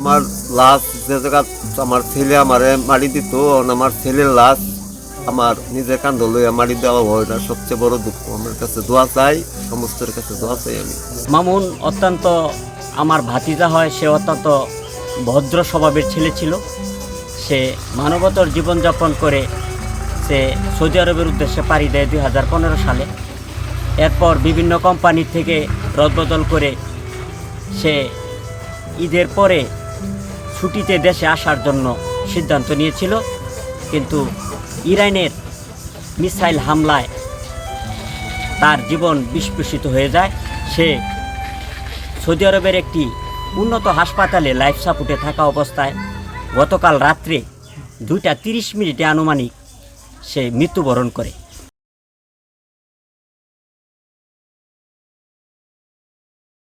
আমার লাশ যে জায়গা আমার ছেলে আমারে মারি দিত, আমার ছেলের লাশ আমার নিজের কান্দ লইয়া মারি দেওয়া হয়, এটা সবচেয়ে বড় দুঃখ। আমার কাছে দোয়া চাই, সমস্তের কাছে দোয়া চাই আমি। মামুন অত্যন্ত আমার ভাতিজা হয়, সে অত্যন্ত ভদ্র স্বভাবের ছেলে ছিল। সে মানবতর জীবনযাপন করে সে সৌদি আরবের উদ্দেশ্যে পাড়ি দেয় 2015 সালে। এরপর বিভিন্ন কোম্পানি থেকে রদবদল করে সে ঈদের পরে ছুটিতে দেশে আসার জন্য সিদ্ধান্ত নিয়েছিল, কিন্তু ইরানের মিসাইল হামলায় তার জীবন বিস্ফোরিত হয়ে যায়। সে সৌদি আরবের একটি উন্নত হাসপাতালে লাইফ সাপোর্টে থাকা অবস্থায় গতকাল রাত্রে 2টা 30 মিনিটে আনুমানিক সে মৃত্যুবরণ করে।